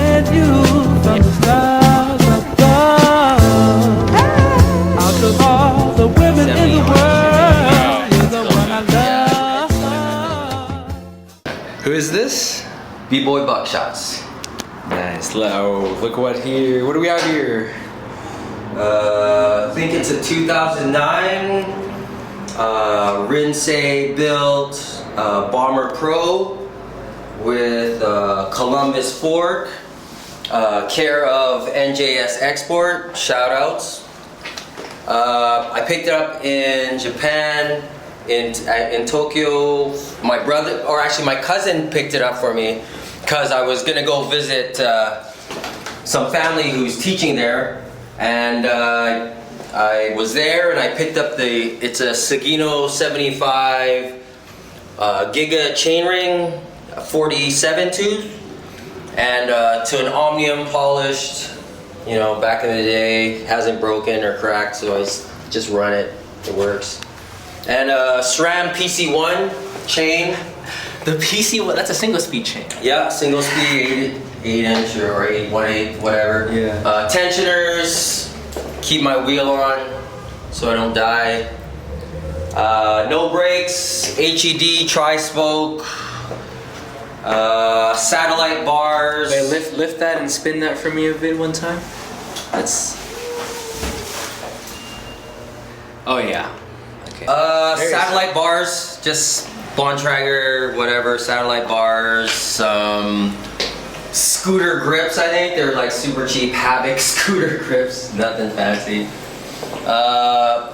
at you from the stars above. Out of all the women in the world, you're the one I love. Who is this? B-boy buckshots. Nice. Oh, look what do we have here? I think it's a 2009 Rinsei built Bomber Pro with Columbus fork, care of NJS Export, shout outs. I picked it up in Japan, in Tokyo. My brother, or actually my cousin picked it up for me because I was gonna go visit some family who's teaching there, and I was there and I picked up it's a Sagino 75 Giga chainring, 47 tooth, and to an omnium polished, you know, back in the day, hasn't broken or cracked, so I just run it, it works. And SRAM PC1 chain. The PC1, that's a single speed chain. Yeah, single speed, 8 inch or 1/8, whatever. Yeah. Tensioners, keep my wheel on so I don't die. No brakes, HED, tri-spoke, satellite bars. Wait, lift that and spin that for me a vid one time. That's. Oh yeah. Okay. Satellite bars, just Bontrager, whatever, satellite bars, scooter grips, I think. They're like super cheap Havoc scooter grips, nothing fancy.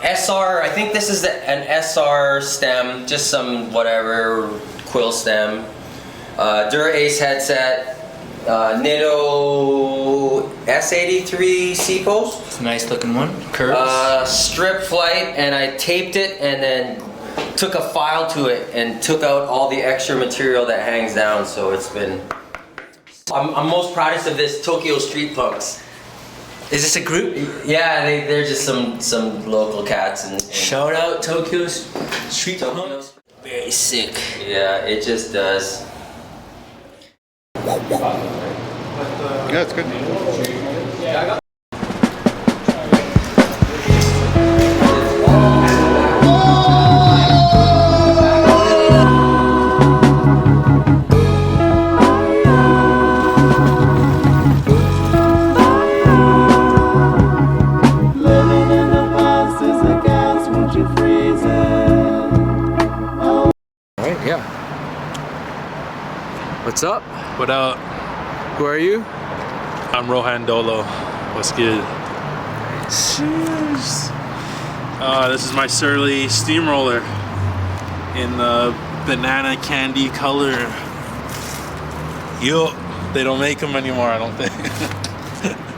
SR, I think this is an SR stem, just some whatever, quill stem. Dura Ace headset, Nitto S83 C-post. It's a nice looking one. Curves. Strip flight, and I taped it and then took a file to it and took out all the extra material that hangs down, so it's been... I'm most proudest of this Tokyo Street Punks. Is this a group? Yeah, they're just some local cats and Shout out Tokyo Street Punks. Very sick. Yeah, it just does. Yeah, it's good. Living in the past is a gas, won't you freeze it? Alright, yeah. What's up? What up? Who are you? I'm Rohan Dolo. What's good? Cheers. This is my Surly steamroller in the banana candy color. Yup. They don't make them anymore, I don't think.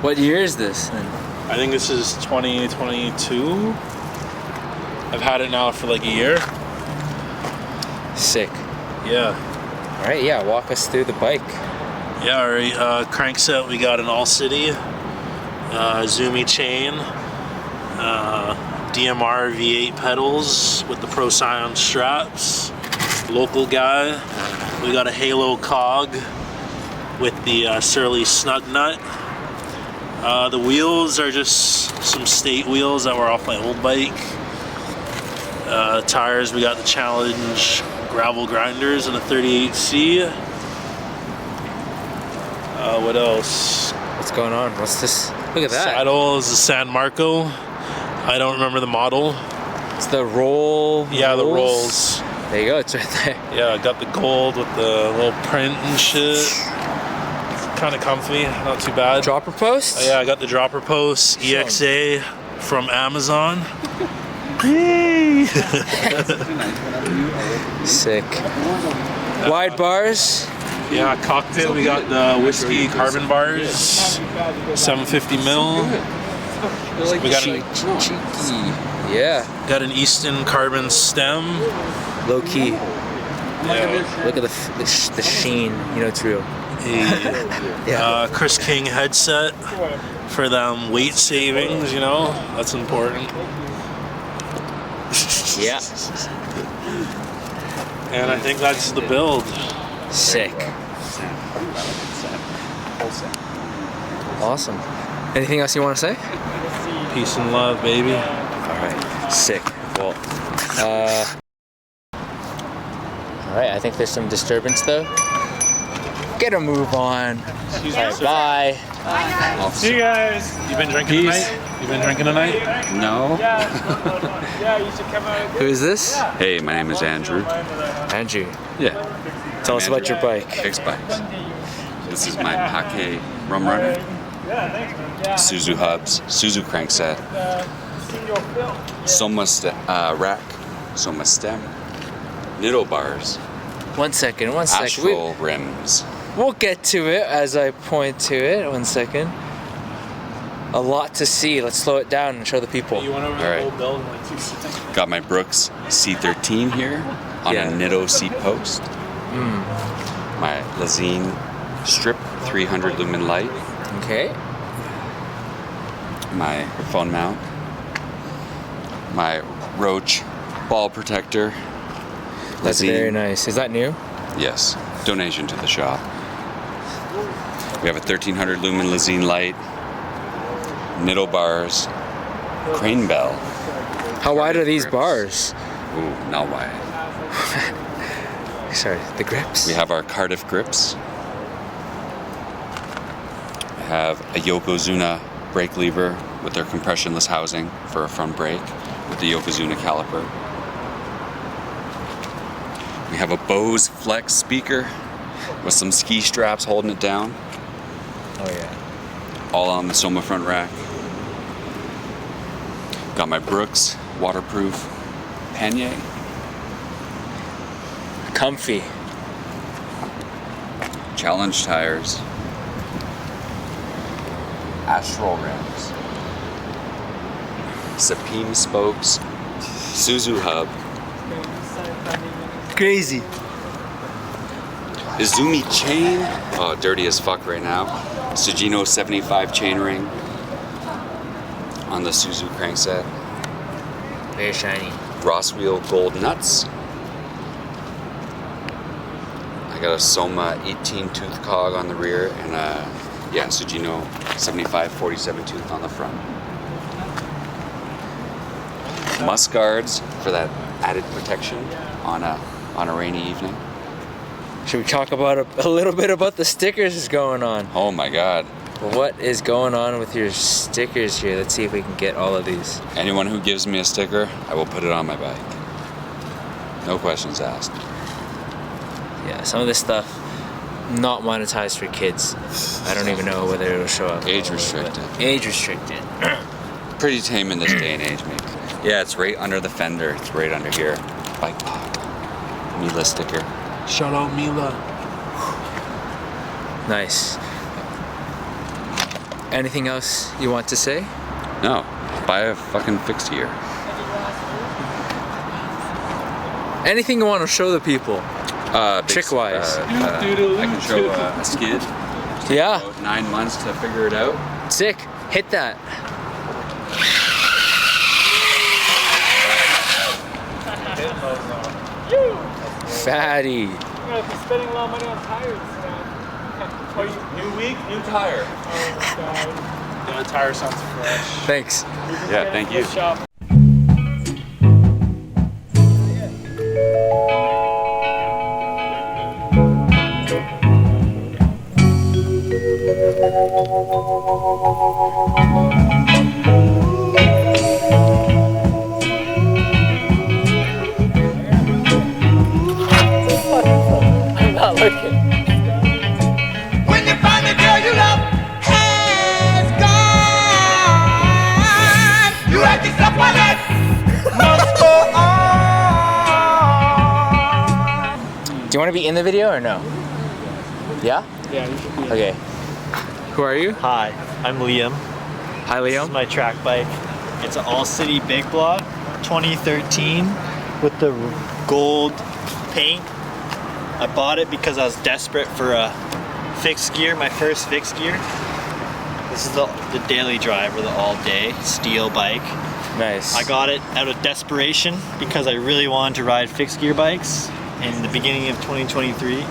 What year is this then? I think this is 2022. I've had it now for like a year. Sick. Yeah. Alright, yeah, walk us through the bike. Yeah, alright. Crankset, we got an All City, Zoomy chain, DMR V8 pedals with the Pro Scion straps. Local guy. We got a Halo cog with the Surly snug nut. The wheels are just some state wheels that were off my old bike. Tires, we got the Challenge gravel grinders and a 38C. What else? What's going on? What's this? Look at that. Saddle is the San Marco. I don't remember the model. It's the roll. Yeah, the rolls. There you go, it's right there. Yeah, I got the gold with the little print and shit. It's kind of comfy, not too bad. Dropper post? Yeah, I got the dropper post EXA from Amazon. Sick. Wide bars? Yeah, cockpit, we got the whiskey carbon bars, 750 mil. We got Cheeky. Yeah. got an Easton carbon stem. Low key. Yeah. Look at the sheen. You know it's real. Chris King headset for them weight savings, you know, that's important. Yeah. And I think that's the build. Sick. Awesome. Anything else you want to say? Peace and love, baby. Alright, sick. Well, alright, I think there's some disturbance though. Get a move on. Alright, bye. See you guys. You been drinking tonight? You been drinking tonight? No. Who is this? Hey, my name is Andrew. Andrew. Yeah. Tell us about your bike. Fixed bikes. This is my Pake rum runner. Suzu hubs, Suzu crankset. Soma rack, Soma stem. Nitto bars. One second. Astral rims. We'll get to it as I point to it. 1 second. A lot to see. Let's slow it down and show the people. You went over Alright. the whole build in like 2 seconds. Got my Brooks C13 here on a Nitto seat post. My Lazine strip 300 lumen light. Okay. My phone mount. My Roach ball protector. That's Lazine. very nice. Is that new? Yes, donation to the shop. We have a 1300 lumen Lazine light, Nitto bars, crane bell. How wide are these grips. bars? Ooh, not wide. Sorry, the grips. We have our Cardiff grips. We have a Yokozuna brake lever with their compressionless housing for a front brake with the Yokozuna caliper. We have a Bose Flex speaker with some ski straps holding it down. Oh yeah. All on the Soma front rack. Got my Brooks waterproof pannier. Comfy. Challenge tires. Astral rims. Sapim spokes. Suzu hub. Crazy. Izumi chain. Oh, dirty as fuck right now. Sugino 75 chain ring on the Suzu crankset. Very shiny. Ross wheel gold nuts. I got a Soma 18 tooth cog on the rear and a Sugino 75 47 tooth on the front. Musk guards for that added protection on a rainy evening. Should we talk about a little bit about the stickers that's going on? Oh my god. What is going on with your stickers here? Let's see if we can get all of these. Anyone who gives me a sticker, I will put it on my bike. No questions asked. Yeah, some of this stuff not monetized for kids. I don't even know whether it'll show up. Age restricted. Age restricted. Pretty tame in this day and age, mate. Yeah, it's right under the fender. It's right under here. Bike pop. Mila sticker. Shout out Mila. Nice. Anything else you want to say? No, buy a fucking fixed gear. Anything you want to show the people? Trick-wise. I can show a skid. Yeah. About 9 months to figure it out. Sick. Hit that. Fatty. You're gonna be spending a lot of money on tires. New week, new tire. Oh god. Yeah, the tire sounds fresh. Thanks. Yeah, thank you. Shop. I'm not looking. When you find the girl you love has gone, you have to stop my life must go on. Do you want to be in the video or no? Yeah? Yeah, you should be. Okay. Who are you? Hi, I'm Liam. Hi, This is Liam. my track bike. It's an all-city big block, 2013, with the gold paint. I bought it because I was desperate for a fixed gear, my first fixed gear. This is the daily driver, the all-day steel bike. Nice. I got it out of desperation because I really wanted to ride fixed gear bikes in the beginning of 2023. Yeah.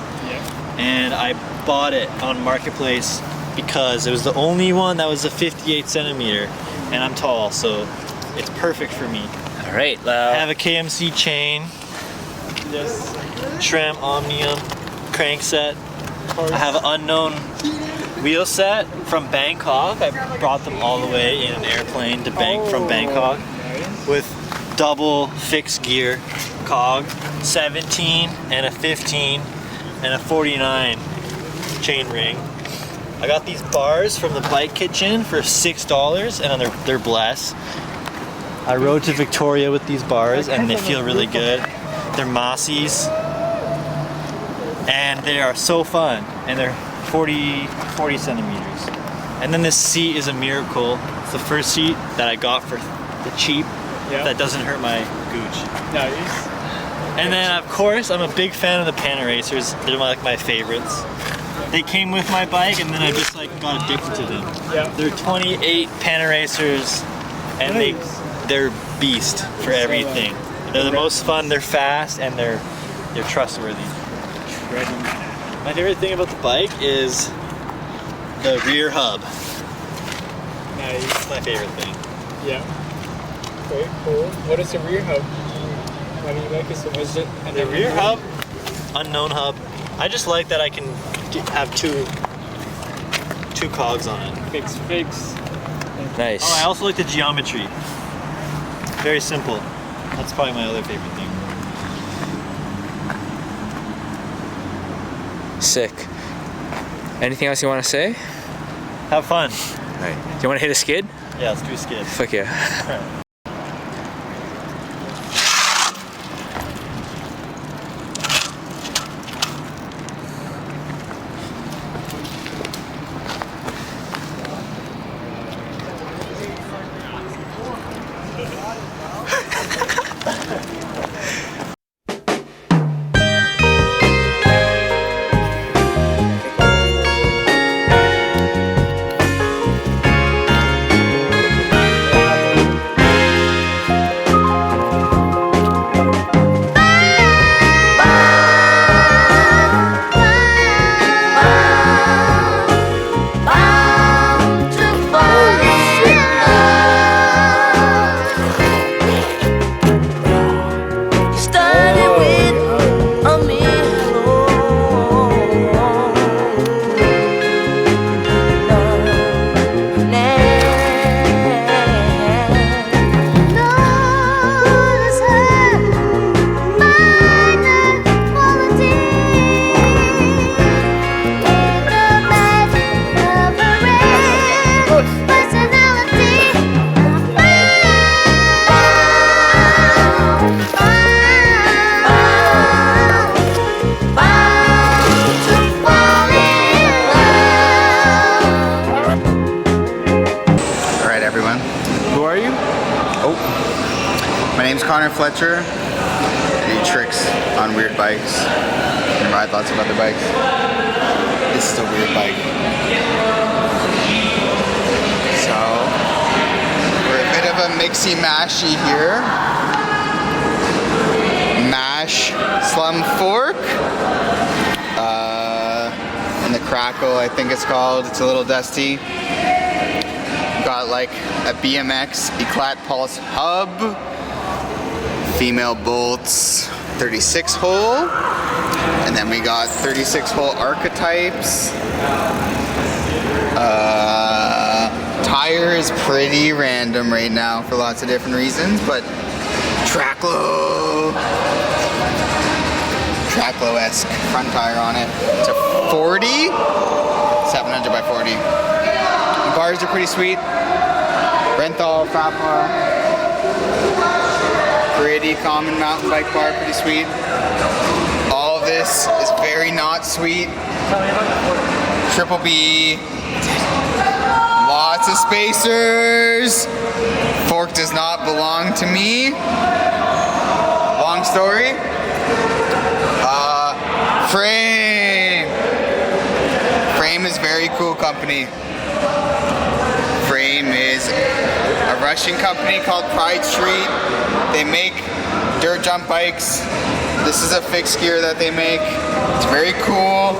And I bought it on Marketplace because it was the only one that was a 58 centimeter, and I'm tall, so it's perfect for me. All right. I have a KMC chain, Shrimp Omnium crank set. I have an unknown wheel set from Bangkok. I brought them all the way in an airplane to from Bangkok with double fixed gear cog, 17 and a 15 and a 49 chain ring. I got these bars from the Bike Kitchen for $6 and they're blessed. I rode to Victoria with these bars and they feel really good. They're Mossies and they are so fun, and they're 40 centimeters. And then this seat is a miracle. It's the first seat that I got for the cheap that doesn't hurt my gooch. Nice. And then of course I'm a big fan of the Panda Racers. They're like my favorites. They came with my bike and then I just like got addicted to them. Yeah. They're 28 Panda Racers and they're beast for everything. They're the most fun, they're fast, and they're trustworthy. My favorite thing about the bike is the rear hub. Nice. That's my favorite thing. Yeah. Very cool. What is the rear hub? Why do you like it so much? The rear hub, unknown hub. I just like that I can have two cogs on it. Fix. Nice. Oh, I also like the geometry. Very simple. That's probably my other favorite thing. Sick. Anything else you want to say? Have fun. Right. Do you want to hit a skid? Yeah, let's do a skid. Fuck yeah. All right. Fletcher. I do tricks on weird bikes and ride lots of other bikes. This is a weird bike. So we're a bit of a mixy mashy here. Mash Slum Fork. And the Crackle, I think it's called. It's a little dusty. Got like a BMX Eclat Pulse hub. Female bolts, 36 hole, and then we got 36 hole archetypes. Tire is pretty random right now for lots of different reasons, but Traclo-esque front tire on it. It's a 40, 700 by 40. The bars are pretty sweet. Renthal, Fappa. Pretty common mountain bike bar, pretty sweet. All of this is very not sweet. Triple B. Lots of spacers. Fork does not belong to me. Long story. Frame. Frame is very cool company. Frame is a Russian company called Pride Street. They make dirt jump bikes. This is a fixed gear that they make. It's very cool.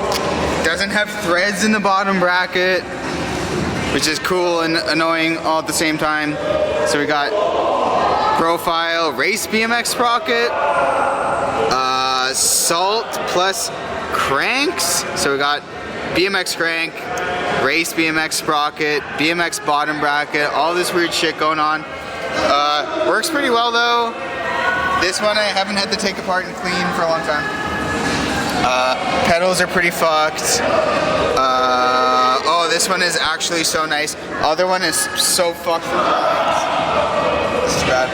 It Doesn't have threads in the bottom bracket, which is cool and annoying all at the same time. So we got profile race BMX sprocket, salt plus cranks. So we got BMX crank, race BMX sprocket, BMX bottom bracket, all this weird shit going on. Works pretty well though. This one I haven't had to take apart and clean for a long time. Pedals are pretty fucked. Oh, this one is actually so nice. Other one is so fucked. This is bad.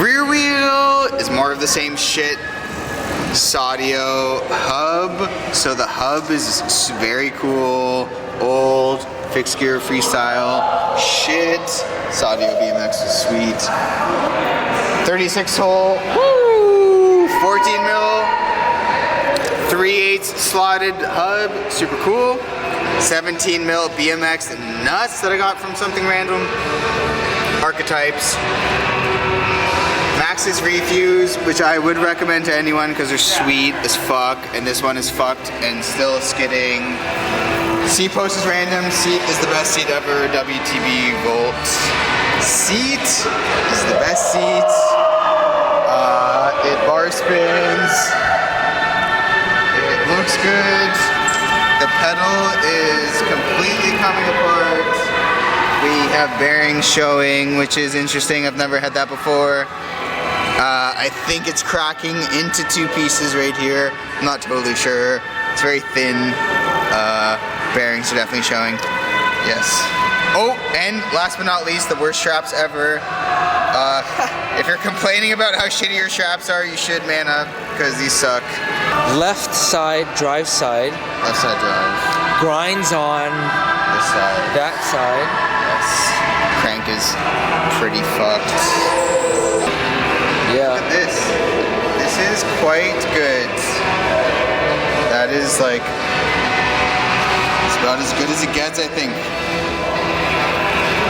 Rear wheel is more of the same shit. Saudio hub. So the hub is very cool. Old fixed gear freestyle shit. Saudio BMX is sweet. 36 hole. Woo! 14 mil. 3/8 slotted hub. Super cool. 17 mil BMX nuts that I got from something random. Archetypes. Max's refuse, which I would recommend to anyone because they're sweet as fuck, and this one is fucked and still skidding. Seat post is random. Seat is the best seat ever. WTB Volt. Seat is the best seat. It bar spins. It looks good. The pedal is completely coming apart. We have bearings showing, which is interesting. I've never had that before. I think it's cracking into two pieces right here. I'm not totally sure. It's very thin. Bearings are definitely showing. Yes. Oh, and last but not least, the worst straps ever. If you're complaining about how shitty your straps are, you should man up, because these suck. Left side, drive side. Left side drive. Grinds on This side. that side. Yes. Crank is pretty fucked. Yeah. Look at this. This is quite good. That is like, it's about as good as it gets, I think.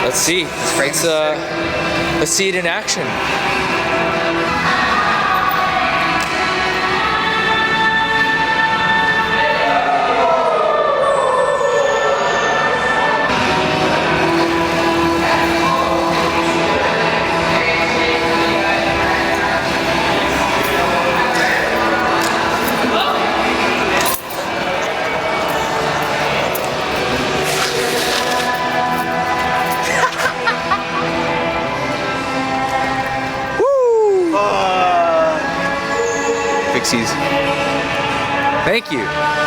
Let's see. Let's see it in action. Fixies. Thank you.